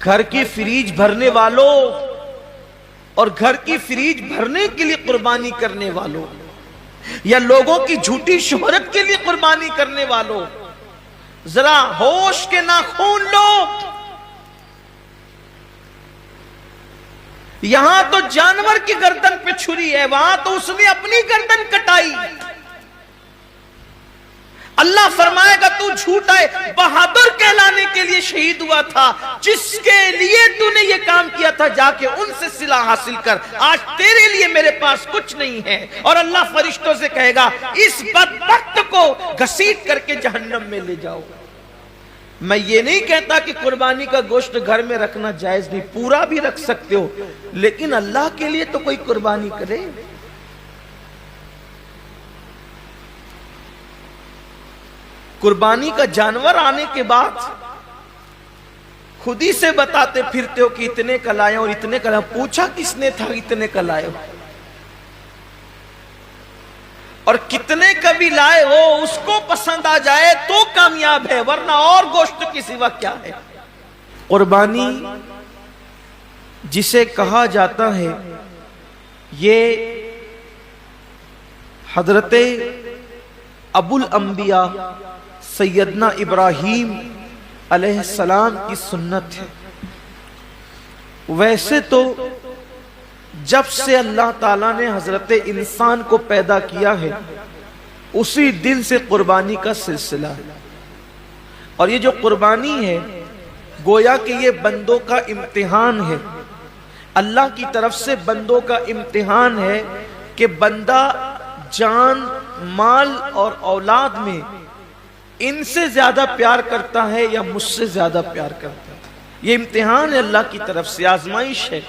گھر کی فریج بھرنے والوں اور گھر کی فریج بھرنے کے لیے قربانی کرنے والوں، یا لوگوں کی جھوٹی شہرت کے لیے قربانی کرنے والوں، ذرا ہوش کے ناخون لو۔ یہاں تو جانور کی گردن پہ چھری ہے، وہاں تو اس نے اپنی گردن کٹائی۔ اللہ فرمائے گا تو جھوٹا ہے، بہادر کہلانے کے لیے شہید ہوا تھا، جس کے لیے تو نے یہ کام کیا تھا جا کے ان سے صلہ حاصل کر، آج تیرے لیے میرے پاس کچھ نہیں ہے۔ اور اللہ فرشتوں سے کہے گا اس بدبخت کو گھسیٹ کر کے جہنم میں لے جاؤ۔ میں یہ نہیں کہتا کہ قربانی کا گوشت گھر میں رکھنا جائز نہیں، پورا بھی رکھ سکتے ہو، لیکن اللہ کے لیے تو کوئی قربانی کرے۔ قربانی کا جانور آنے کے بعد خود ہی سے بتاتے پھرتے ہو کہ اتنے کا لائے اور اتنے کا لائے، پوچھا کس نے تھا اتنے کا لائے ہو؟ اور کتنے کا بھی لائے ہو اس کو پسند آ جائے تو کامیاب ہے، ورنہ اور گوشت کی سوا کیا ہے۔ قربانی جسے کہا جاتا ہے یہ حضرت ابو الانبیاء سیدنا ابراہیم علیہ السلام کی سنت ہے۔ ویسے تو جب سے اللہ تعالیٰ نے حضرت انسان کو پیدا کیا ہے اسی دن سے قربانی کا سلسلہ ہے، اور یہ جو قربانی ہے گویا کہ یہ بندوں کا امتحان ہے، اللہ کی طرف سے بندوں کا امتحان ہے کہ بندہ جان، مال اور اولاد میں ان سے زیادہ پیار کرتا ہے یا مجھ سے زیادہ پیار کرتا ہے۔ یہ امتحان ہے اللہ کی طرف سے، آزمائش ہے۔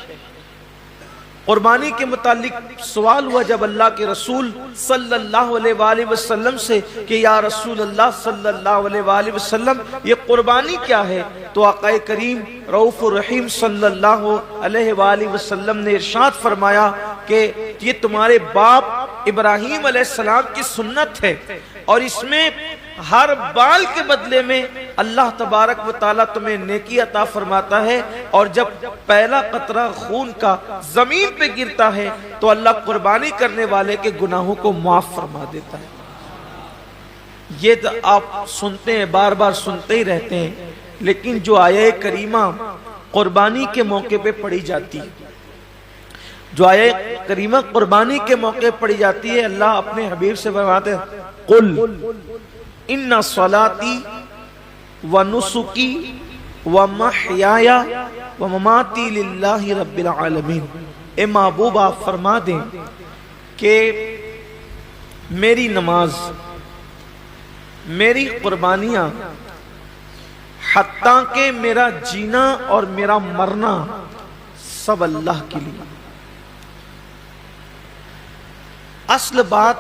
قربانی کے متعلق سوال ہوا جب اللہ کے رسول صلی اللہ علیہ وآلہ وسلم سے کہ یا رسول اللہ صلی اللہ علیہ وآلہ وسلم یہ قربانی کیا ہے؟ تو آقا کریم رؤوف الرحیم صلی اللہ علیہ وآلہ وسلم نے ارشاد فرمایا کہ یہ تمہارے باپ ابراہیم علیہ السلام کی سنت ہے، اور اس میں ہر بال کے بدلے میں اللہ تبارک و تعالیٰ تمہیں نیکی عطا فرماتا ہے، اور جب پہلا قطرہ خون کا زمین پہ گرتا ہے تو اللہ قربانی کرنے والے کے گناہوں کو معاف فرما دیتا ہے۔ یہ آپ سنتے ہیں، بار بار سنتے ہی رہتے ہیں، لیکن جو آیہ کریمہ قربانی کے موقع پہ پڑھی جاتی ہے، جو آیہ کریمہ قربانی کے موقع پڑھی جاتی ہے، اللہ اپنے حبیب سے فرماتے ہیں قل ان صلاتی ونسکی ومحیای ومماتی للہ رب العالمین۔ اے محبوب آپ فرما دیں کہ میری نماز، میری قربانیاں، حتیٰ کہ میرا جینا اور میرا مرنا سب اللہ کے لیے۔ اصل بات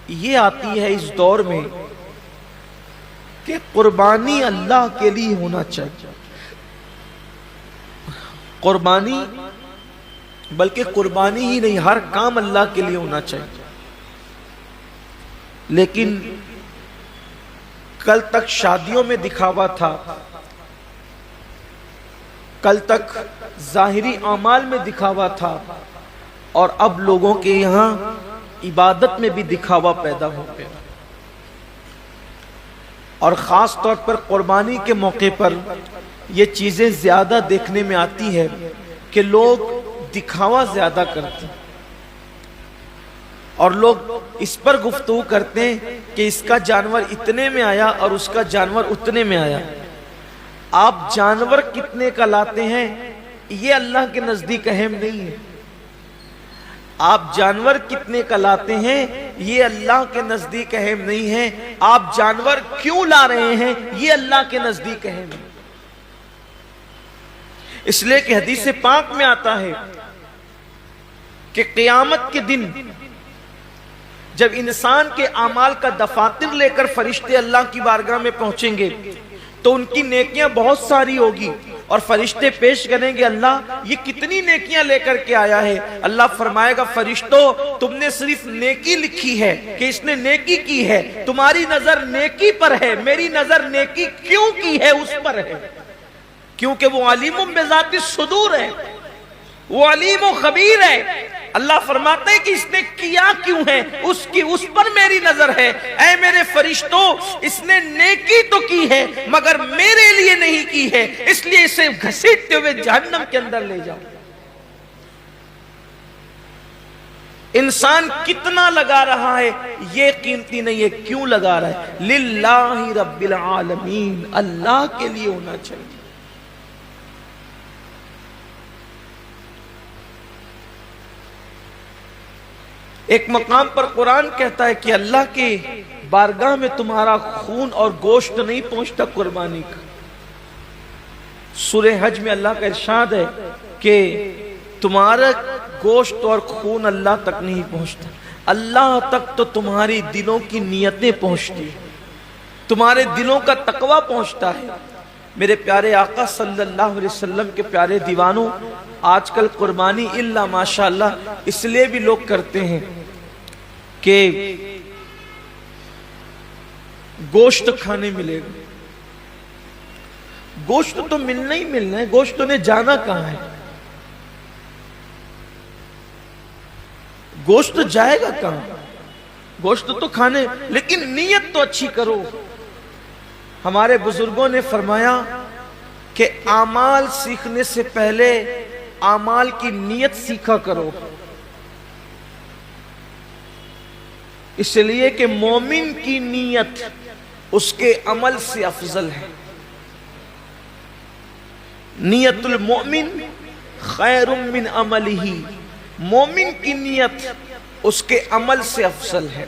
یہ آتی ہے اس دور میں کہ قربانی اللہ کے لیے ہونا چاہیے، قربانی بلکہ قربانی ہی نہیں، ہر کام اللہ کے لیے ہونا چاہیے۔ لیکن کل تک شادیوں میں دکھاوا تھا، کل تک ظاہری اعمال میں دکھاوا تھا، اور اب لوگوں کے یہاں عبادت میں بھی دکھاوا پیدا ہو گیا، اور خاص طور پر قربانی کے موقع پر یہ چیزیں زیادہ دیکھنے میں آتی ہے کہ لوگ دکھاوا زیادہ کرتے ہیں، اور لوگ اس پر گفتگو کرتے ہیں کہ اس کا جانور اتنے میں آیا اور اس کا جانور اتنے میں آیا۔ آپ جانور کتنے کا لاتے ہیں یہ اللہ کے نزدیک اہم نہیں ہے، آپ جانور کتنے کا لاتے ہیں یہ اللہ کے نزدیک اہم نہیں ہے، آپ جانور کیوں لا رہے ہیں یہ اللہ کے نزدیک اہم ہے۔ اس لیے کہ حدیث پاک میں آتا ہے کہ قیامت کے دن جب انسان کے اعمال کا دفاتر لے کر فرشتے اللہ کی بارگاہ میں پہنچیں گے تو ان کی نیکیاں بہت ساری ہوگی، اور فرشتے پیش کریں گے اللہ یہ کتنی نیکیاں لے کر کے آیا ہے؟ اللہ فرمائے گا فرشتوں تم نے صرف نیکی لکھی ہے کہ اس نے نیکی کی ہے، تمہاری نظر نیکی پر ہے، میری نظر نیکی کیوں کی ہے اس پر ہے۔ کیونکہ وہ علیم بذات الصدور ہے، وہ علیم و خبیر ہے۔ اللہ فرماتے ہیں کہ اس نے کیا کیوں ہے، اس پر میری نظر ہے۔ اے میرے فرشتوں، اس نے نیکی تو کی ہے مگر میرے لیے نہیں کی ہے، اس لیے اسے گھسیٹتے ہوئے جہنم کے اندر لے جاؤ۔ انسان کتنا لگا رہا ہے یہ قیمتی نہیں ہے، کیوں لگا رہا ہے؟ للہ رب العالمین، اللہ کے لیے ہونا چاہیے۔ ایک مقام پر قرآن کہتا ہے کہ اللہ کے بارگاہ میں تمہارا خون اور گوشت نہیں پہنچتا قربانی کا۔ سورہ حج میں اللہ کا ارشاد ہے کہ تمہارا گوشت اور خون اللہ تک نہیں پہنچتا، اللہ تک تو تمہاری دلوں کی نیتیں پہنچتی، تمہارے دلوں کا تقوی پہنچتا ہے۔ میرے پیارے آقا صلی اللہ علیہ وسلم کے پیارے دیوانوں، آج کل قربانی اللہ ماشاءاللہ اس لیے بھی لوگ کرتے ہیں کہ گوشت کھانے ملے گا۔ گوشت تو ملنا ہی ملنا ہے، گوشت نے جانا کہاں ہے؟ گوشت جائے گا کہاں؟ گوشت تو کھانے، لیکن نیت تو اچھی کرو۔ ہمارے بزرگوں نے فرمایا کہ اعمال سیکھنے سے پہلے اعمال کی نیت سیکھا کرو، اس لیے کہ مومن کی نیت اس کے عمل سے افضل ہے۔ نیت المؤمن خیر من عملہ، مومن کی نیت اس کے عمل سے افضل ہے۔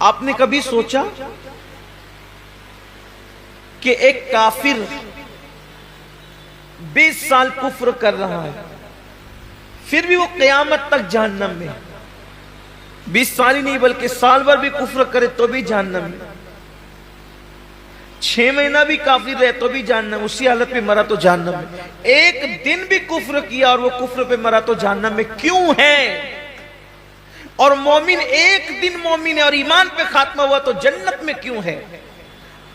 آپ نے کبھی سوچا کہ ایک کافر 20 سال کفر کر رہا ہے، پھر بھی وہ قیامت تک جہنم میں، 20 سال ہی نہیں بلکہ سال بھر بھی کفر کرے تو بھی جہنم میں، 6 مہینہ بھی کافر رہے تو بھی جہنم، اسی حالت پہ مرا تو جہنم میں، ایک دن بھی کفر کیا اور وہ کفر پہ مرا تو جہنم میں کیوں ہے؟ اور مومن ایک دن مومن ہے اور ایمان پہ خاتمہ ہوا تو جنت میں کیوں ہے؟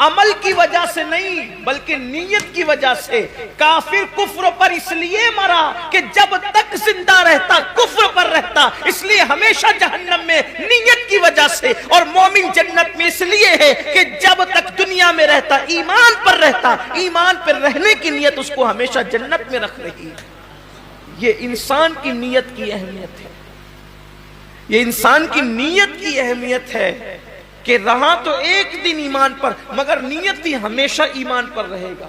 عمل کی وجہ سے نہیں بلکہ نیت کی وجہ سے۔ کافر کفر پر اس لیے مرا کہ جب تک زندہ رہتا کفر پر رہتا، اس لیے ہمیشہ جہنم میں نیت کی وجہ سے، اور مومن جنت میں اس لیے ہے کہ جب تک دنیا میں رہتا ایمان پر رہتا، ایمان پر رہنے کی نیت اس کو ہمیشہ جنت میں رکھ رہی ہے۔ یہ انسان کی نیت کی اہمیت ہے، یہ انسان کی نیت کی اہمیت ہے کہ رہا تو ایک دن ایمان پر مگر نیت بھی ہمیشہ ایمان پر رہے گا،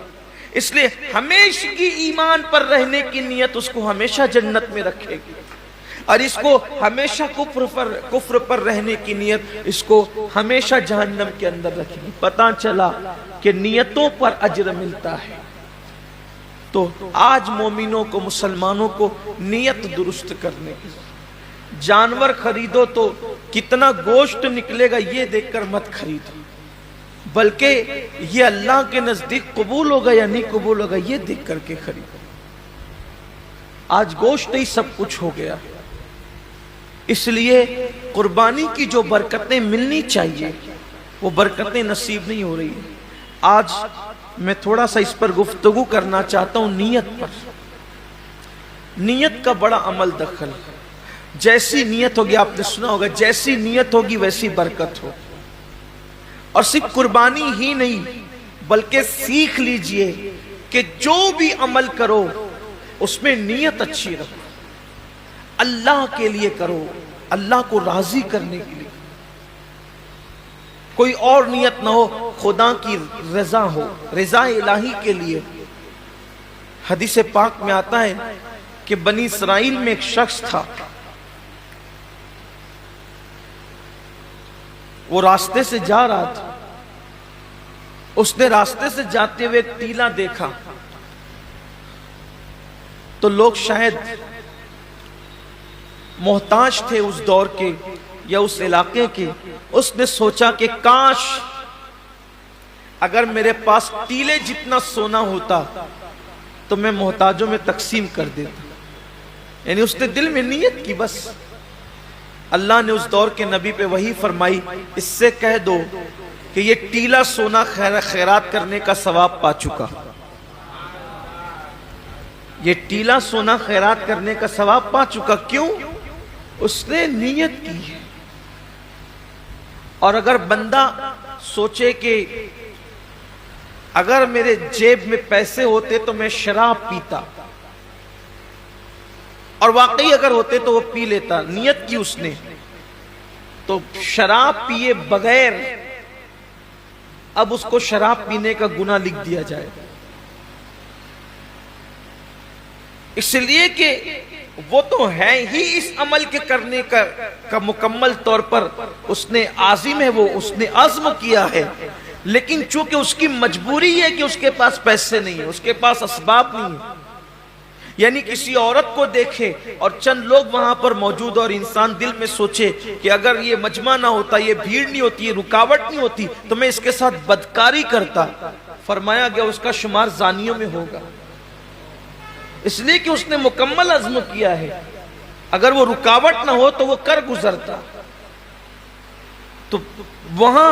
اس لیے ہمیشہ کی ایمان پر رہنے کی نیت اس کو ہمیشہ جنت میں رکھے گی، اور اس کو ہمیشہ کفر پر رہنے کی نیت اس کو ہمیشہ جہنم کے اندر رکھے گی۔ پتہ چلا کہ نیتوں پر اجر ملتا ہے۔ تو آج مومنوں کو، مسلمانوں کو نیت درست کرنے کی، جانور خریدو تو کتنا گوشت نکلے گا یہ دیکھ کر مت خریدو، بلکہ یہ اللہ کے نزدیک قبول ہوگا یا نہیں قبول ہوگا یہ دیکھ کر کے خریدو۔ آج گوشت ہی سب کچھ ہو گیا، اس لیے قربانی کی جو برکتیں ملنی چاہیے وہ برکتیں نصیب نہیں ہو رہی ہیں۔ آج میں تھوڑا سا اس پر گفتگو کرنا چاہتا ہوں نیت پر۔ نیت کا بڑا عمل دخل ہے، جیسی نیت ہوگی، آپ نے سنا ہوگا جیسی نیت ہوگی ویسی برکت ہو۔ اور صرف قربانی ہی نہیں بلکہ سیکھ لیجئے کہ جو بھی عمل کرو اس میں نیت اچھی رکھو، اللہ کے لیے کرو، اللہ کو راضی کرنے کے لیے، کوئی اور نیت نہ ہو، خدا کی رضا ہو، رضا الہی کے لیے۔ حدیث پاک میں آتا ہے کہ بنی اسرائیل میں ایک شخص تھا، وہ راستے سے جا رہا تھا، اس نے راستے سے جاتے ہوئے ایک ٹیلا دیکھا، تو لوگ شاید محتاج تھے اس دور کے یا اس علاقے کے، اس نے سوچا کہ کاش اگر میرے پاس ٹیلے جتنا سونا ہوتا تو میں محتاجوں میں تقسیم کر دیتا۔ یعنی اس نے دل میں نیت کی، بس اللہ نے اس دور کے نبی پہ وحی فرمائی، اس سے کہہ دو کہ یہ ٹیلا سونا خیرات کرنے کا ثواب پا چکا، یہ ٹیلا سونا خیرات کرنے کا ثواب پا چکا۔ کیوں؟ اس نے نیت کی ہے۔ اور اگر بندہ سوچے کہ اگر میرے جیب میں پیسے ہوتے تو میں شراب پیتا، اور واقعی اگر ہوتے تو وہ پی لیتا، نیت کی اس نے، تو شراب پیے بغیر اب اس کو شراب پینے کا گناہ لکھ دیا جائے، اس لیے کہ وہ تو ہے ہی اس عمل کے کرنے کا مکمل طور پر اس نے عازم ہے، وہ اس نے عزم کیا ہے، لیکن چونکہ اس کی مجبوری ہے کہ اس کے پاس پیسے نہیں ہیں، اس کے پاس اسباب نہیں ہیں، یعنی کسی عورت کو دیکھے اور چند لوگ وہاں پر موجود اور انسان دل میں سوچے کہ اگر یہ مجمع نہ ہوتا، یہ بھیڑ نہیں ہوتی، یہ رکاوٹ نہیں ہوتی تو میں اس کے ساتھ بدکاری کرتا، فرمایا گیا اس کا شمار زانیوں میں ہوگا، اس لیے کہ اس نے مکمل عزم کیا ہے، اگر وہ رکاوٹ نہ ہو تو وہ کر گزرتا۔ تو وہاں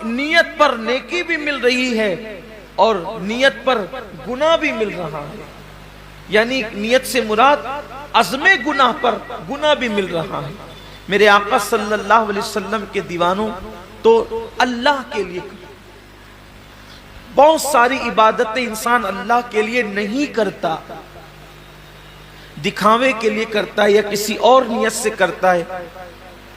نیت پر نیکی بھی مل رہی ہے اور نیت پر گناہ بھی مل رہا ہے، یعنی نیت سے مراد عزم گناہ پر گناہ بھی مل رہا ہے۔ میرے آقا صلی اللہ علیہ وسلم کے دیوانوں، تو اللہ کے لیے بہت ساری عبادتیں انسان اللہ کے لیے نہیں کرتا، دکھاوے کے لیے کرتا ہے یا کسی اور نیت سے کرتا ہے،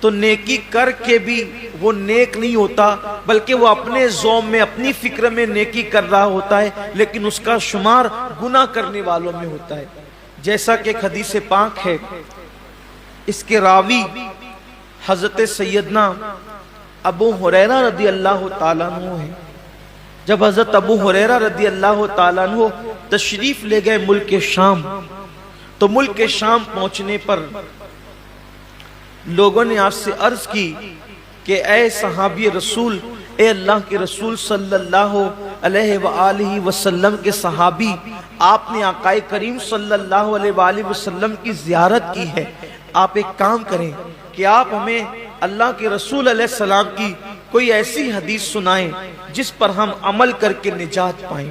تو نیکی کر کے بھی وہ نیک نہیں ہوتا، بلکہ وہ اپنے ذوق میں اپنی فکر میں نیکی کر رہا ہوتا ہے، لیکن اس کا شمار گناہ کرنے والوں میں ہوتا ہے۔ جیسا کہ ایک حدیث پاک ہے، اس کے راوی حضرت سیدنا ابو ہریرہ رضی اللہ تعالیٰ عنہ ہے۔ جب حضرت ابو ہریرہ رضی اللہ تعالیٰ عنہ تشریف لے گئے ملک شام، تو ملک شام پہنچنے پر لوگوں نے آپ سے عرض کی کہ اے صحابی رسول، اے اللہ کے رسول صلی اللہ علیہ وآلہ وسلم کے صحابی، آپ نے آقا کریم صلی اللہ علیہ وآلہ وسلم کی زیارت کی ہے، آپ ایک کام کریں کہ آپ ہمیں اللہ کے رسول علیہ السلام کی کوئی ایسی حدیث سنائیں جس پر ہم عمل کر کے نجات پائیں۔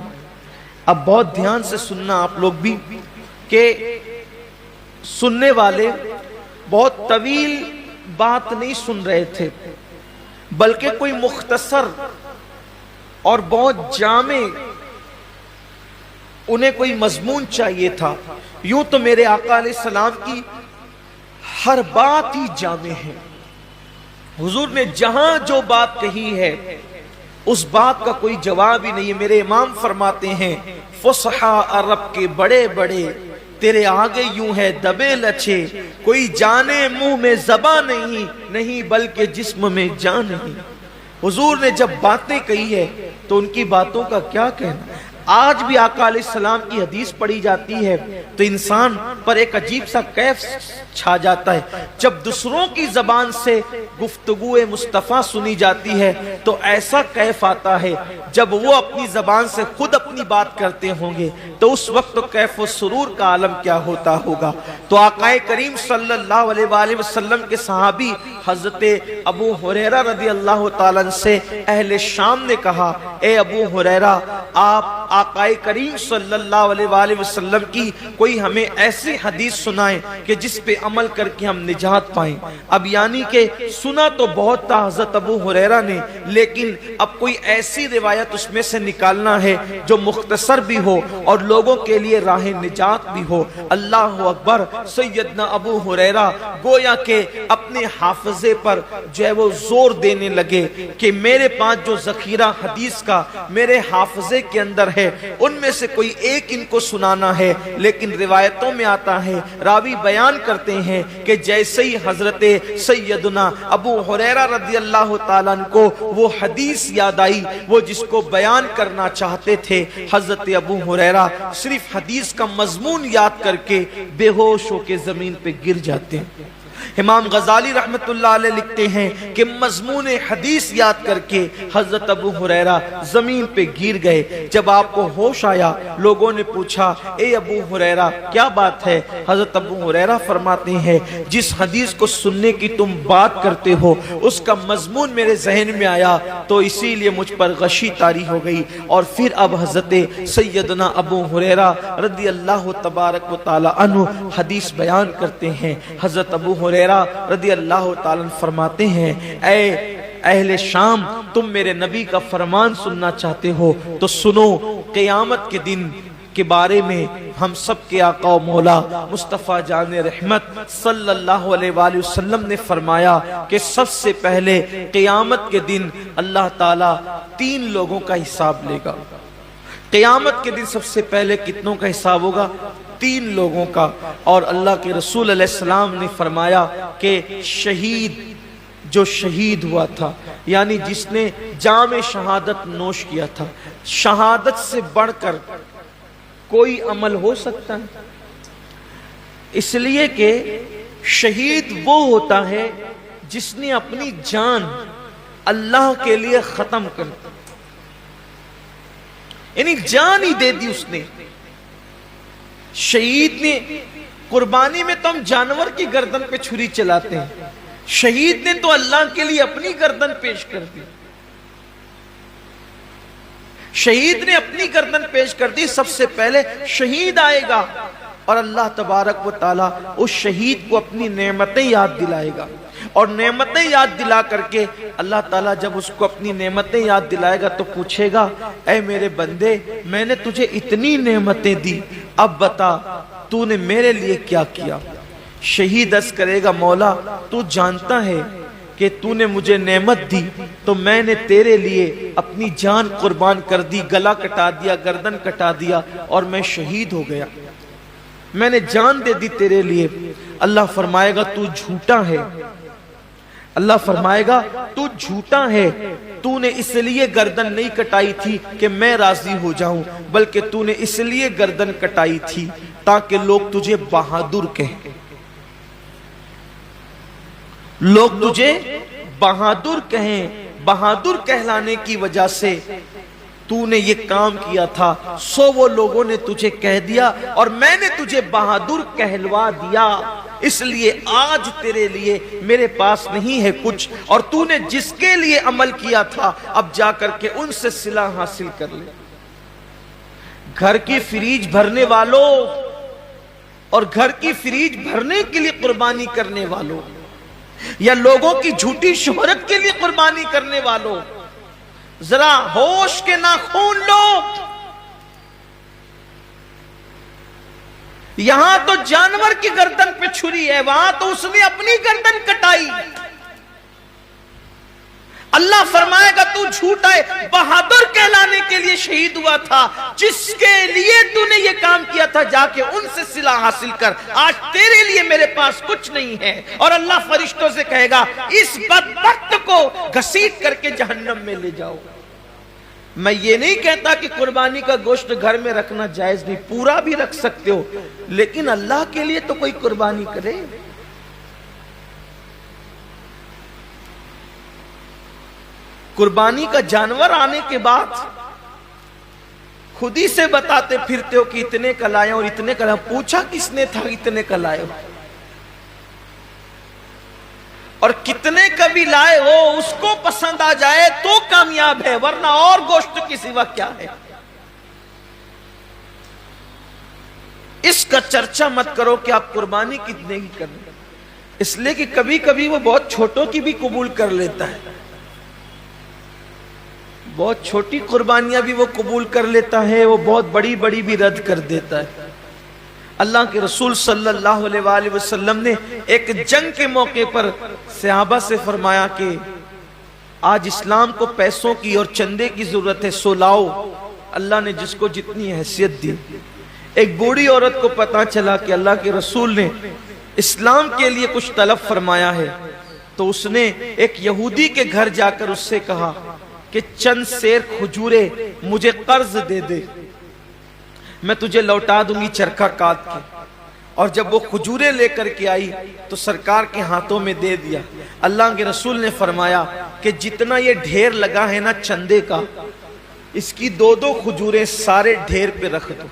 اب بہت دھیان سے سننا آپ لوگ بھی، کہ سننے والے بہت طویل بات نہیں سن رہے تھے، بلکہ کوئی مختصر اور بہت جامع انہیں کوئی مضمون چاہیے تھا۔ یوں تو میرے آقا علیہ السلام کی ہر بات ہی جامع ہے، حضور نے جہاں جو بات کہی ہے اس بات کا کوئی جواب ہی نہیں ہے۔ میرے امام فرماتے ہیں، فصحا عرب کے بڑے بڑے تیرے آگے یوں ہے دبے لچے، کوئی جانے منہ میں زباں نہیں بلکہ جسم میں جان نہیں۔ حضور نے جب باتیں کہی ہے تو ان کی باتوں کا کیا کہنا۔ آج بھی آقا علیہ السلام کی حدیث پڑھی جاتی ہے تو انسان پر ایک عجیب سا کیف چھا جاتا ہے۔ جب دوسروں کی زبان سے گفتگو مصطفیٰ سنی جاتی ہے تو ایسا کیف آتا ہے، جب وہ اپنی زبان سے خود اپنی بات کرتے ہوں گے تو اس وقت تو کیف و سرور کا عالم کیا ہوتا ہوگا۔ تو آقا کریم صلی اللہ علیہ وآلہ وسلم کے صحابی حضرت ابو ہریرہ رضی اللہ تعالیٰ عنہ سے اہل شام نے کہا، اے ابو ہریرہ، آپ آقا کریم صلی اللہ علیہ وآلہ وسلم کی کوئی ہمیں ایسی حدیث سنائیں کہ جس پہ عمل کر کے ہم نجات پائیں۔ اب یعنی کہ سنا تو بہت تھا حضرت ابو ہریرہ نے، لیکن اب کوئی ایسی روایت اس میں سے نکالنا ہے جو مختصر بھی ہو اور لوگوں کے لیے راہ نجات بھی ہو۔ اللہ اکبر۔ سیدنا ابو ہریرہ گویا کہ اپنے حافظے پر جو ہے وہ زور دینے لگے کہ میرے پاس جو ذخیرہ حدیث کا میرے حافظے کے اندر ہے ان میں سے کوئی ایک ان کو سنانا ہے۔ لیکن روایتوں میں آتا ہے، راوی بیان کرتے ہیں کہ جیسے ہی حضرت سیدنا ابو ہریرہ رضی اللہ تعالیٰ عنہ کو وہ حدیث یاد آئی، وہ جس کو بیان کرنا چاہتے تھے، حضرت ابو ہریرہ صرف حدیث کا مضمون یاد کر کے بے ہوش ہو کے زمین پہ گر جاتے ہیں۔ امام غزالی رحمت اللہ علیہ لکھتے ہیں کہ مضمون حدیث یاد کر کے حضرت ابو ہریرہ زمین پہ گر گئے۔ جب آپ کو ہوش آیا، لوگوں نے پوچھا اے ابو ہریرہ کیا بات ہے؟ حضرت ابو ہریرہ فرماتے ہیں جس حدیث کو سننے کی تم بات کرتے ہو اس کا مضمون میرے ذہن میں آیا تو اسی لیے مجھ پر غشی طاری ہو گئی، اور پھر اب حضرت سیدنا ابو ہریرہ رضی اللہ تبارک و تعالی عنہ حدیث بیان کرتے ہیں۔ حضرت ابو ہریرہ رضی اللہ تعالیٰ فرماتے ہیں اے اہل شام، تم میرے نبی کا فرمان سننا چاہتے ہو تو سنو، قیامت کے دن کے بارے میں ہم سب کے آقا و مولا مصطفیٰ جان رحمت صلی اللہ علیہ وآلہ وسلم نے فرمایا کہ سب سے پہلے قیامت کے دن اللہ تعالیٰ 3 لوگوں کا حساب لے گا۔ قیامت کے دن سب سے پہلے کتنوں کا حساب ہوگا؟ 3 لوگوں کا۔ اور اللہ کے رسول علیہ السلام نے فرمایا کہ شہید، جو شہید ہوا تھا، یعنی جس نے جام شہادت نوش کیا تھا، شہادت سے بڑھ کر کوئی عمل ہو سکتا ہے؟ اس لیے کہ شہید وہ ہوتا ہے جس نے اپنی جان اللہ کے لیے ختم کر دی، یعنی جان ہی دے دی اس نے۔ شہید نے، قربانی میں تو ہم جانور کی گردن پہ چھری چلاتے ہیں، شہید نے تو اللہ کے لیے اپنی گردن پیش کر دی، شہید نے اپنی گردن پیش کر دی۔ سب سے پہلے شہید آئے گا اور اللہ تبارک و تعالیٰ اس شہید کو اپنی نعمتیں یاد دلائے گا، اور نعمتیں یاد دلا کر کے اللہ تعالیٰ جب اس کو اپنی نعمتیں یاد دلائے گا تو پوچھے گا اے میرے بندے، میں نے تجھے اتنی نعمتیں دی، اب بتا تو نے میرے لیے کیا کیا؟ شہید عرض کرے گا مولا تو جانتا ہے کہ تو نے مجھے نعمت دی تو میں نے تیرے لیے اپنی جان قربان کر دی، گلا کٹا دیا، گردن کٹا دیا اور میں شہید ہو گیا، میں نے جان دے دی تیرے لیے۔ اللہ فرمائے گا تو جھوٹا ہے، اللہ فرمائے گا تو جھوٹا ہے، تو نے اس لیے گردن نہیں کٹائی تھی کہ میں راضی ہو جاؤں، بلکہ تو نے اس لیے گردن کٹائی تھی تاکہ لوگ تجھے بہادر کہیں، لوگ تجھے بہادر کہیں، بہادر کہلانے کی وجہ سے تو نے یہ کام کیا تھا، سو وہ لوگوں نے تجھے کہہ دیا اور میں نے تجھے بہادر کہلوا دیا، اس لیے آج تیرے لیے میرے پاس نہیں ہے کچھ، اور تو نے جس کے لیے عمل کیا تھا اب جا کر کے ان سے صلہ حاصل کر لے۔ گھر کی فریج بھرنے والوں اور گھر کی فریج بھرنے کے لیے قربانی کرنے والوں، یا لوگوں کی جھوٹی شہرت کے لیے قربانی کرنے والوں، ذرا ہوش کے ناخون لو۔ یہاں تو جانور کی گردن پہ چھری ہے، وہاں تو اس نے اپنی گردن کٹائی۔ اللہ فرمائے گا تو جھوٹا ہے، بہادر کہلانے کے لیے شہید ہوا تھا، جس کے لیے تو نے یہ کام کیا تھا جا کے ان سے صلہ حاصل کر، آج تیرے لیے میرے پاس کچھ نہیں ہے۔ اور اللہ فرشتوں سے کہے گا اس بدبخت کو گھسیٹ کر کے جہنم میں لے جاؤ۔ میں یہ نہیں کہتا کہ قربانی کا گوشت گھر میں رکھنا جائز نہیں، پورا بھی رکھ سکتے ہو، لیکن اللہ کے لیے تو کوئی قربانی کرے۔ قربانی کا جانور آنے کے بعد خود ہی سے بتاتے پھرتے ہو کہ اتنے کا لائے اور اتنے کا لائے، پوچھا کس نے تھا اتنے کا لائے ہو؟ اور کتنے کا بھی لائے ہو اس کو پسند آ جائے تو کامیاب ہے، ورنہ اور گوشت کی سوا کیا ہے؟ اس کا چرچا مت کرو کہ آپ قربانی کتنے کی کریں، اس لیے کہ کبھی کبھی وہ بہت چھوٹوں کی بھی قبول کر لیتا ہے، بہت چھوٹی قربانیاں بھی وہ قبول کر لیتا ہے، وہ بہت بڑی بڑی بھی رد کر دیتا ہے۔ اللہ کے رسول صلی اللہ علیہ وآلہ وسلم نے ایک جنگ کے موقع پر صحابہ سے فرمایا کہ آج اسلام کو پیسوں کی اور چندے کی ضرورت ہے، سو لاؤ۔ اللہ نے جس کو جتنی حیثیت دی۔ ایک بوڑھی عورت کو پتا چلا کہ اللہ کے رسول نے اسلام کے لیے کچھ طلب فرمایا ہے، تو اس نے ایک یہودی کے گھر جا کر اس سے کہا کہ چند سیر کھجورے مجھے قرض دے دے، میں تجھے لوٹا دوں گی چرخہ کاٹ کے۔ اور جب وہ کھجوریں لے کر کے آئی تو سرکار کے ہاتھوں میں دے دیا. اللہ کے رسول نے فرمایا کہ جتنا یہ ڈھیر لگا ہے نا چندے کا، اس کی 2 کھجوریں سارے ڈھیر پہ رکھ دو.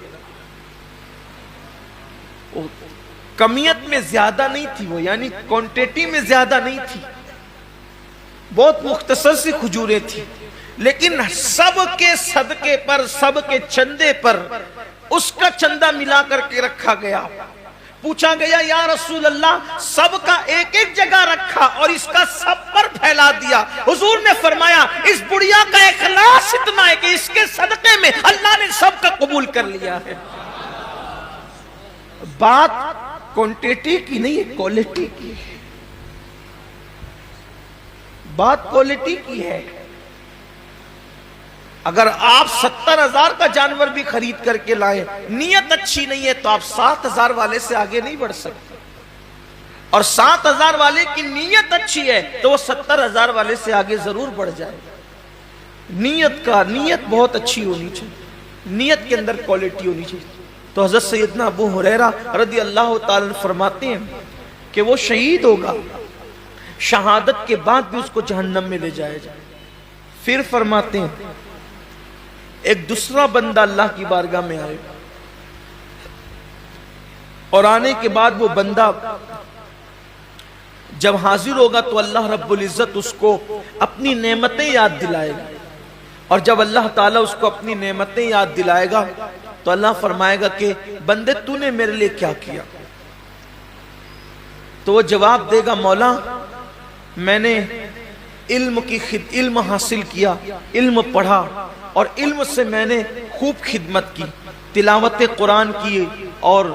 کمیت میں زیادہ نہیں تھی وہ، یعنی کوانٹیٹی میں زیادہ نہیں تھی، بہت مختصر سی کھجوریں تھی، لیکن سب کے صدقے پر، سب کے چندے پر اس کا چندہ ملا کر کے رکھا گیا. پوچھا گیا یا رسول اللہ سب کا ایک ایک جگہ رکھا اور اس کا سب پر پھیلا دیا؟ حضور نے فرمایا اس بڑھیا کا اخلاص اتنا ہے کہ اس کے صدقے میں اللہ نے سب کا قبول کر لیا ہے. بات کوانٹیٹی کی نہیں ہے، کوالٹی کی ہے. بات کوالٹی کی ہے. اگر آپ 70,000 کا جانور بھی خرید کر کے لائیں، نیت اچھی نہیں ہے تو آپ 7,000 والے سے آگے نہیں بڑھ سکتے، اور 7,000 والے کی نیت اچھی ہے تو وہ 70,000 والے سے آگے ضرور بڑھ جائے. نیت بہت اچھی ہونی چاہیے، نیت کے اندر کوالٹی ہونی چاہیے. تو حضرت سیدنا ابو ہریرہ رضی اللہ تعالیٰ عنہ فرماتے ہیں کہ وہ شہید ہوگا، شہادت کے بعد بھی اس کو جہنم میں لے جائے جائے. پھر فرماتے ہیں ایک دوسرا بندہ اللہ کی بارگاہ میں آئے، اور آنے کے بعد وہ بندہ جب حاضر ہوگا تو اللہ رب العزت اس کو اپنی نعمتیں یاد دلائے گا. اور جب اللہ تعالیٰ اس کو اپنی نعمتیں یاد دلائے گا تو اللہ فرمائے گا کہ بندے تو نے میرے لیے کیا کیا؟ تو وہ جواب دے گا مولا میں نے علم حاصل کیا، علم پڑھا، اور علم سے میں نے خوب خدمت کی، تلاوت قرآن کی اور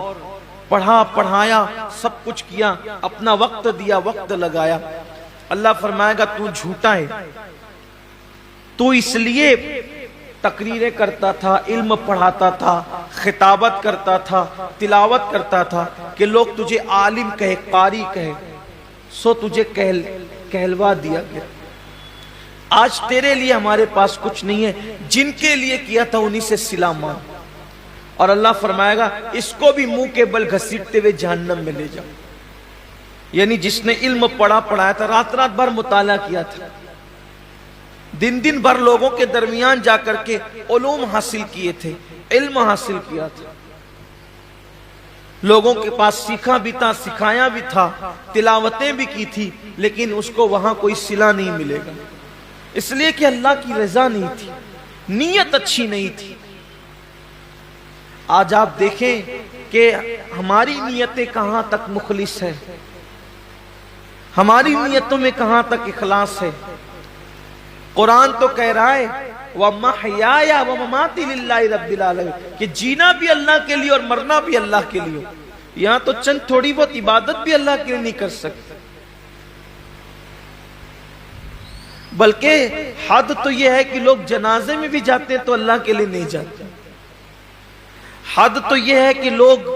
پڑھا پڑھایا، سب کچھ کیا، اپنا وقت دیا، وقت لگایا. اللہ فرمائے گا تو جھوٹا ہے، تو اس لیے تقریریں کرتا تھا، علم پڑھاتا تھا، خطابت کرتا تھا، تلاوت کرتا تھا کہ لوگ تجھے عالم کہے، قاری کہے، سو تجھے کہلوا دیا گیا. آج تیرے لیے ہمارے پاس کچھ نہیں ہے، جن کے لیے کیا تھا انہی سے صلہ مانگ. اور اللہ فرمائے گا اس کو بھی منہ کے بل گھسیٹتے ہوئے جہنم میں لے جاؤ. یعنی جس نے علم پڑھایا تھا، رات رات بھر مطالعہ کیا تھا، دن بھر لوگوں کے درمیان جا کر کے علوم حاصل کیے تھے، علم حاصل کیا تھا، لوگوں کے پاس سیکھا بھی تھا، سکھایا بھی تھا، تلاوتیں بھی کی تھی، لیکن اس کو وہاں کوئی صلہ نہیں ملے گا، اس لیے کہ اللہ کی رضا نہیں تھی، نیت اچھی نہیں تھی. آج آپ دیکھیں کہ ہماری نیتیں کہاں تک مخلص ہیں، ہماری نیتوں میں کہاں تک اخلاص ہے. قرآن تو کہہ رہا ہے وَمَحْيَايَ وَمَمَاتِي لِلَّهِ رَبِّ الْعَالَمِينَ کہ جینا بھی اللہ کے لیے اور مرنا بھی اللہ کے لیے. یہاں تو چند تھوڑی بہت عبادت بھی اللہ کے لیے نہیں کر سکتے، بلکہ حد تو یہ ہے کہ لوگ جنازے میں بھی جاتے ہیں تو اللہ کے لیے نہیں جاتے. حد تو یہ ہے کہ لوگ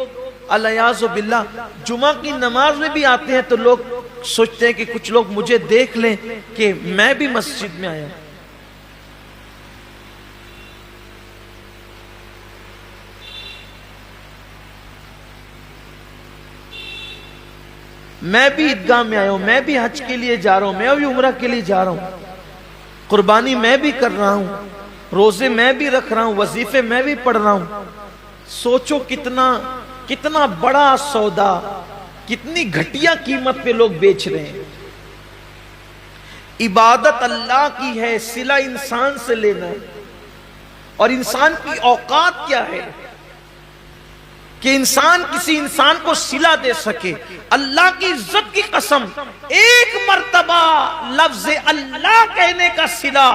الیاذ باللہ جمعہ کی نماز میں بھی آتے ہیں تو لوگ سوچتے ہیں کہ کچھ لوگ مجھے دیکھ لیں کہ میں بھی مسجد میں آیا. میں بھی عیدگاہ میں آیا ہوں، میں بھی حج کے لیے جا رہا ہوں، میں بھی عمرہ کے لیے جا رہا ہوں، قربانی میں بھی کر رہا ہوں، روزے میں بھی رکھ رہا ہوں، وظیفے میں بھی پڑھ رہا ہوں. سوچو کتنا بڑا سودا، کتنی گھٹیا قیمت پہ لوگ بیچ رہے ہیں. عبادت اللہ کی ہے، صلہ انسان سے لینا ہے. اور انسان کی اوقات کیا ہے کہ انسان کسی انسان کو صلہ دے سکے. اللہ کی عزت کی قسم، ایک مرتبہ لفظ اللہ کہنے کا صلہ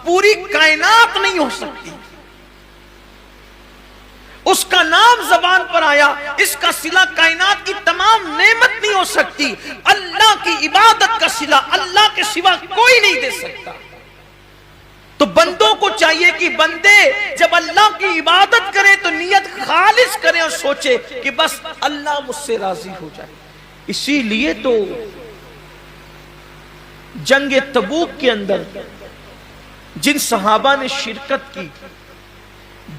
پوری کائنات نہیں ہو سکتی. اس کا نام زبان پر آیا، اس کا صلہ کائنات کی تمام نعمت نہیں ہو سکتی. اللہ کی عبادت کا صلہ اللہ کے سوا کوئی نہیں دے سکتا. تو بندوں کو چاہیے کہ بندے جب اللہ کی عبادت کریں تو نیت خالص کریں اور سوچے کہ بس اللہ مجھ سے راضی ہو جائے. اسی لیے تو جنگ تبوک کے اندر جن صحابہ نے شرکت کی،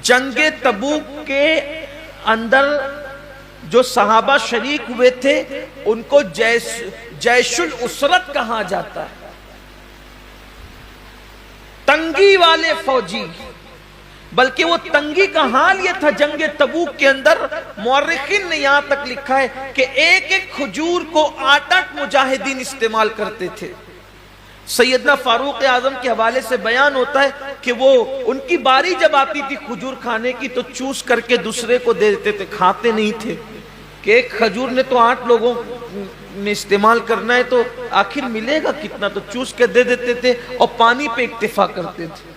جنگ تبوک کے اندر جو صحابہ شریک ہوئے تھے ان کو جیش الاسرت کہا جاتا ہے، تنگی والے فوجی۔ بلکہ وہ تنگی کا حال یہ تھا جنگ تبوک کے اندر، مورخین نے یہاں تک لکھا ہے کہ ایک ایک کھجور کو 8 مجاہدین استعمال کرتے تھے۔ سیدنا فاروق اعظم کے حوالے سے بیان ہوتا ہے کہ وہ ان کی باری جب آتی تھی کھجور کھانے کی تو چوس کر کے دوسرے کو دے دیتے تھے، کھاتے نہیں تھے کہ ایک کھجور نے تو 8 لوگوں نے استعمال کرنا ہے تو آخر ملے گا کتنا، تو چوس کے دے دیتے تھے اور پانی پہ اکتفا کرتے تھے۔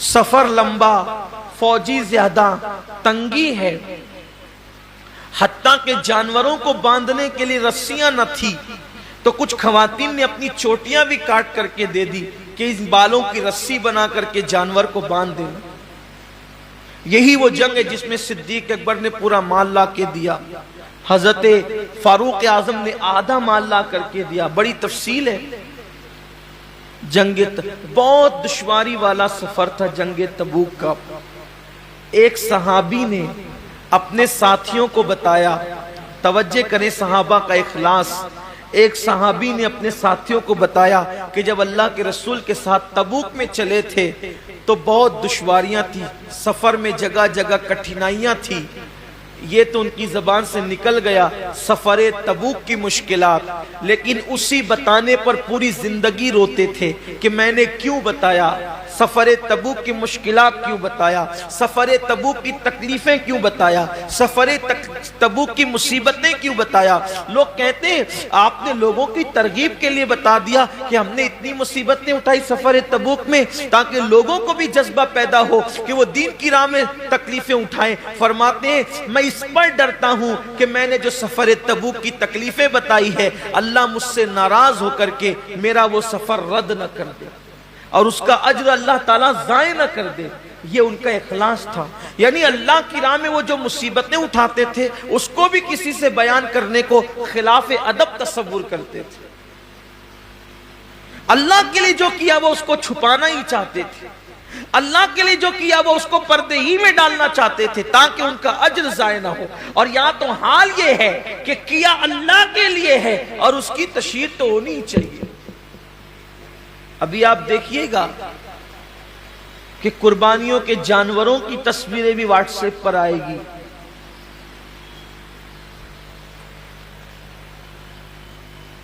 سفر لمبا، فوجی زیادہ، تنگی ہے، حتیٰ کہ جانوروں کو باندھنے کے لیے رسیاں نہ تھی تو کچھ خواتین نے اپنی چوٹیاں بھی کاٹ کر کے دے دی کہ اس بالوں کی رسی بنا کر کے جانور کو باندھ دینا۔ یہی وہ جنگ ہے جس میں صدیق اکبر نے پورا مال لا کے دیا، حضرت فاروق اعظم نے آدھا مال لا کر کے دیا۔ بڑی تفصیل ہے جنگ، بہت دشواری والا سفر تھا جنگ تبوک کا۔ ایک صحابی نے اپنے ساتھیوں کو بتایا، توجہ کریں صحابہ کا اخلاص، ایک صحابی نے اپنے ساتھیوں کو بتایا کہ جب اللہ کے رسول کے ساتھ تبوک میں چلے تھے تو بہت دشواریاں تھی، سفر میں جگہ جگہ کٹھنائیاں تھی۔ یہ تو ان کی زبان سے نکل گیا سفر تبوک کی مشکلات، لیکن اسی بتانے پر پوری زندگی روتے تھے کہ میں نے کیوں بتایا، سفر تبوک کی مشکلات کیوں بتایا، سفر تبوک کی تکلیفیں کیوں بتایا، سفر تبوک کی مصیبتیں کیوں بتایا۔ لوگ کہتے ہیں آپ نے لوگوں کی ترغیب کے لیے بتا دیا کہ ہم نے اتنی مصیبتیں اٹھائی سفر تبوک میں تاکہ لوگوں کو بھی جذبہ پیدا ہو کہ وہ دین کی راہ میں تکلیفیں اٹھائیں۔ فرماتے ہیں میں اس پر ڈرتا ہوں کہ میں نے جو سفر تبوک کی تکلیفیں بتائی ہے اللہ مجھ سے ناراض ہو کر کے میرا وہ سفر رد نہ کر دے اور اس کا اجر اللہ تعالیٰ ضائع نہ کر دے۔ یہ ان کا اخلاص تھا، یعنی اللہ کی راہ میں وہ جو مصیبتیں اٹھاتے تھے اس کو بھی کسی سے بیان کرنے کو خلاف ادب تصور کرتے تھے۔ اللہ کے لیے جو کیا وہ اس کو چھپانا ہی چاہتے تھے، اللہ کے لیے جو کیا وہ اس کو پردے ہی میں ڈالنا چاہتے تھے تاکہ ان کا اجر ضائع نہ ہو۔ اور یہاں تو حال یہ ہے کہ کیا اللہ کے لیے ہے اور اس کی تشہیر تو ہونی ہی چاہیے۔ ابھی آپ دیکھیے گا کہ قربانیوں کے جانوروں کی تصویریں بھی واٹس ایپ پر آئے گی،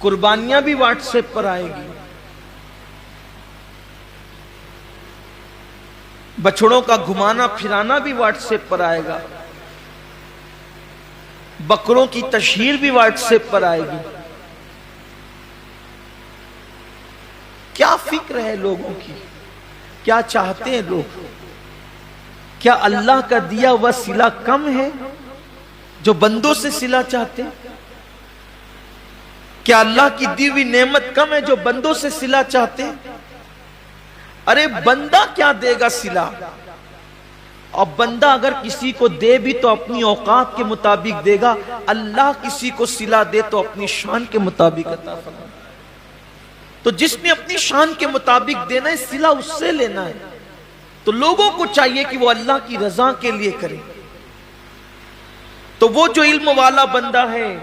قربانیاں بھی واٹس ایپ پر آئے گی، بچڑوں کا گھمانا پھرانا بھی واٹس ایپ پر آئے گا، بکروں کی تشہیر بھی واٹس ایپ پر آئے گی۔ کیا فکر ہے لوگوں کی، کیا چاہتے ہیں لوگ؟ کیا اللہ کا دیا ہوا صلہ کم ہے جو بندوں سے صلہ چاہتے ہیں؟ کیا اللہ کی دی ہوئی نعمت کم ہے جو بندوں سے صلہ چاہتے ہیں؟ ارے بندہ کیا دے گا صلہ، اور بندہ اگر کسی کو دے بھی تو اپنی اوقات کے مطابق دے گا، اللہ کسی کو صلہ دے تو اپنی شان کے مطابق عطا فرمائے۔ تو جس نے اپنی شان کے مطابق دینا ہے صلہ اس سے لینا ہے، تو لوگوں کو چاہیے کہ وہ اللہ کی رضا کے لیے کریں۔ تو وہ جو علم والا بندہ ہے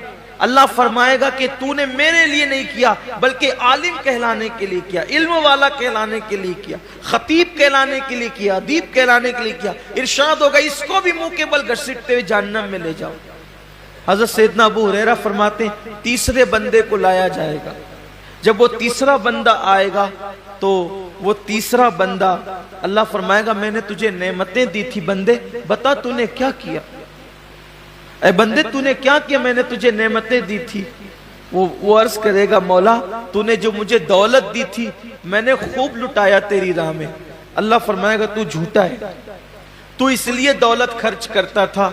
اللہ فرمائے گا کہ تو نے میرے لیے نہیں کیا بلکہ عالم کہلانے کے لیے کیا، علم والا کہلانے کے لیے کیا، خطیب کہلانے کے لیے کیا، ادیب کہلانے کے لیے کیا، ارشاد ہوگا اس کو بھی منہ کے بل گھسیٹتے ہوئے جہنم میں لے جاؤ۔ حضرت سیدنا ابو ہریرہ فرماتے ہیں تیسرے بندے کو لایا جائے گا، جب وہ تیسرا بندہ آئے گا تو وہ تیسرا بندہ اللہ فرمائے گا میں نے تجھے نعمتیں دی تھی بندے، بتا تو نے کیا کیا، اے بندے تو نے کیا کیا، میں نے تجھے نعمتیں دی تھی۔ وہ عرض کرے گا مولا تو نے جو مجھے دولت دی تھی میں نے خوب لٹایا تیری راہ میں۔ اللہ فرمائے گا تو جھوٹا ہے، تو اس لیے دولت خرچ کرتا تھا،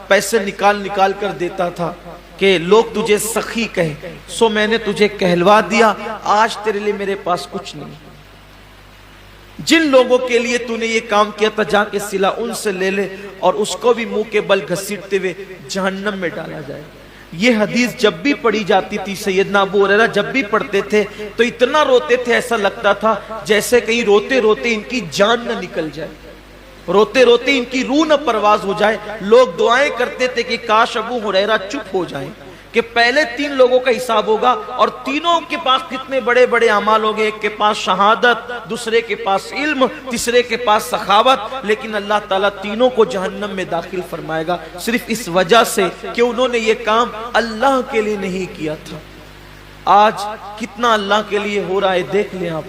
پیسے نکال نکال کر دیتا تھا کہ لوگ تجھے سخی کہیں، سو میں نے تجھے کہلوا دیا، آج تیرے لیے میرے پاس کچھ نہیں۔ جن لوگوں کے لیے تو نے یہ کام کیا تھا جا کے صلہ ان سے لے لے، اور اس کو بھی منہ کے بل گھسیٹتے ہوئے جہنم میں ڈالا جائے۔ یہ حدیث جب بھی پڑھی جاتی تھی سیدنا ابو ہریرہ جب بھی پڑھتے تھے تو اتنا روتے تھے ایسا لگتا تھا جیسے کہیں روتے روتے ان کی جان نہ نکل جائے۔ روتے روتے ان کی روح نہ پرواز ہو جائے. لوگ دعائیں کرتے تھے کہ کاش ابو ہریرہ چپ ہو جائیں کہ پہلے 3 لوگوں کا حساب ہوگا اور تینوں کے پاس کتنے بڑے بڑے اعمال ہوں گے. ایک کے پاس شہادت، دوسرے کے پاس علم، تیسرے کے پاس سخاوت. لیکن اللہ تعالیٰ تینوں کو جہنم میں داخل فرمائے گا صرف اس وجہ سے کہ انہوں نے یہ کام اللہ کے لیے نہیں کیا تھا. آج کتنا اللہ کے لیے ہو رہا ہے دیکھ لیں آپ.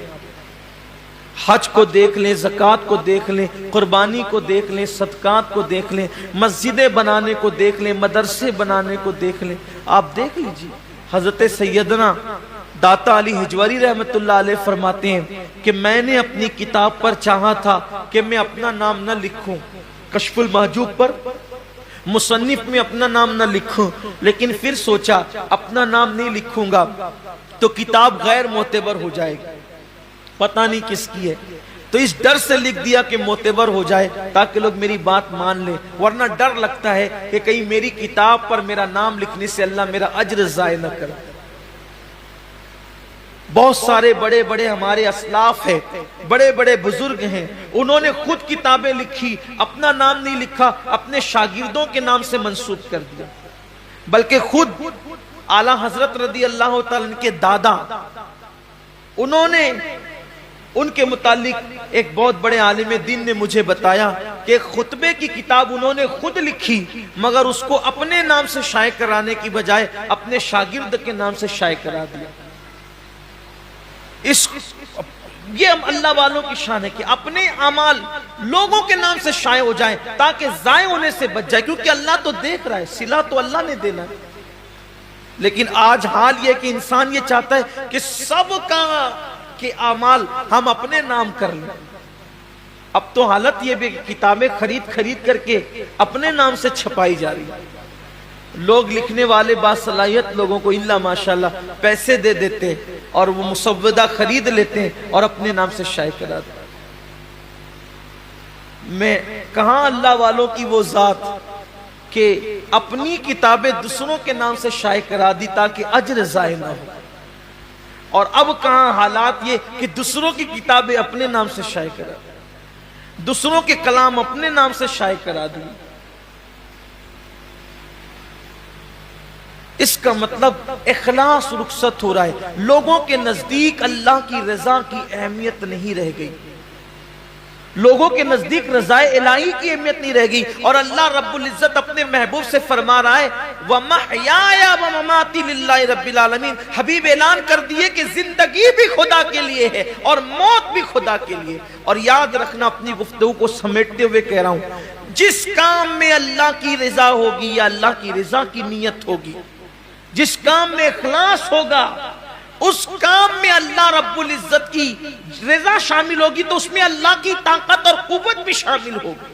حج کو دیکھ لیں، زکوٰۃ کو دیکھ لیں، قربانی کو دیکھ لیں، صدقات کو دیکھ لیں، مسجدیں بنانے کو دیکھ لیں، مدرسے بنانے کو دیکھ لیں. آپ دیکھ لیجئے حضرت سیدنا داتا علی حجوری رحمت اللہ علیہ فرماتے ہیں کہ میں نے اپنی کتاب پر چاہا تھا کہ میں اپنا نام نہ لکھوں، کشف المحجوب پر مصنف میں اپنا نام نہ لکھوں، لیکن پھر سوچا اپنا نام نہیں لکھوں گا تو کتاب غیر معتبر ہو جائے گی، پتہ نہیں کس کی ہے. تو اس ڈر سے لکھ دیا کہ معتبر ہو جائے تاکہ لوگ میری بات مان لیں، ورنہ ڈر لگتا ہے کہ کہیں میری کتاب پر میرا نام لکھنے سے اللہ میرا اجر ضائع نہ کرے. بہت سارے بڑے بڑے ہمارے اسلاف ہیں، بڑے بڑے بزرگ ہیں، انہوں نے خود کتابیں لکھی، اپنا نام نہیں لکھا، اپنے شاگردوں کے نام سے منسوب کر دیا. بلکہ خود اعلیٰ حضرت رضی اللہ تعالیٰ عنہ کے دادا، انہوں نے ان کے متعلق ایک بہت بڑے عالم دین نے مجھے بتایا کہ ایک خطبے کی کتاب انہوں نے خود لکھی، مگر اس کو اپنے نام سے شائع کرانے کی بجائے اپنے شاگرد کے نام سے شائع کرا دیا. یہ اللہ والوں کی شان ہے کہ اپنے اعمال لوگوں کے نام سے شائع ہو جائیں تاکہ ضائع ہونے سے بچ جائے، کیونکہ اللہ تو دیکھ رہا ہے، صلہ تو اللہ نے دینا ہے. لیکن آج حال یہ کہ انسان یہ چاہتا ہے کہ سب کا کہ اعمال ہم اپنے نام کر لیں. اب تو حالت یہ بھی کتابیں خرید کر کے اپنے نام سے چھپائی جا رہی ہے. لوگ لکھنے والے باصلاحیت لوگوں کو اللہ ماشاءاللہ پیسے دے دیتے اور وہ مسودہ خرید لیتے ہیں اور اپنے نام سے شائع کرا دیتے. میں کہاں اللہ والوں کی وہ ذات کہ اپنی کتابیں دوسروں کے نام سے شائع کرا دی تاکہ اجر ضائع نہ ہو، اور اب کہاں حالات یہ کہ دوسروں کی کتابیں اپنے نام سے شائع کرا دی، دوسروں کے کلام اپنے نام سے شائع کرا دی. اس کا مطلب اخلاص رخصت ہو رہا ہے. لوگوں کے نزدیک اللہ کی رضا کی اہمیت نہیں رہ گئی، لوگوں کے نزدیک رضا الہی کی اہمیت نہیں رہ گئی. اور اللہ رب العزت اپنے محبوب سے فرما رہا ہے وَمَحْيَايَ وَمَمَاتِي لِلَّهِ رَبِّ الْعَالَمِينَ. حبیب اعلان کر دیے کہ زندگی بھی خدا کے لیے ہے اور موت بھی خدا کے لیے. اور یاد رکھنا، اپنی گفتگو کو سمیٹتے ہوئے کہہ رہا ہوں، جس کام میں اللہ کی رضا ہوگی یا اللہ کی رضا کی نیت ہوگی، جس کام میں اخلاص ہوگا، اس کام میں اللہ رب العزت کی رضا شامل ہوگی، تو اس میں اللہ کی طاقت اور قوت بھی شامل ہوگی.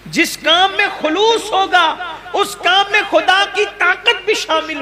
جس کام میں خلوص ہوگا اس کام میں خدا کی طاقت بھی شامل ہوگی.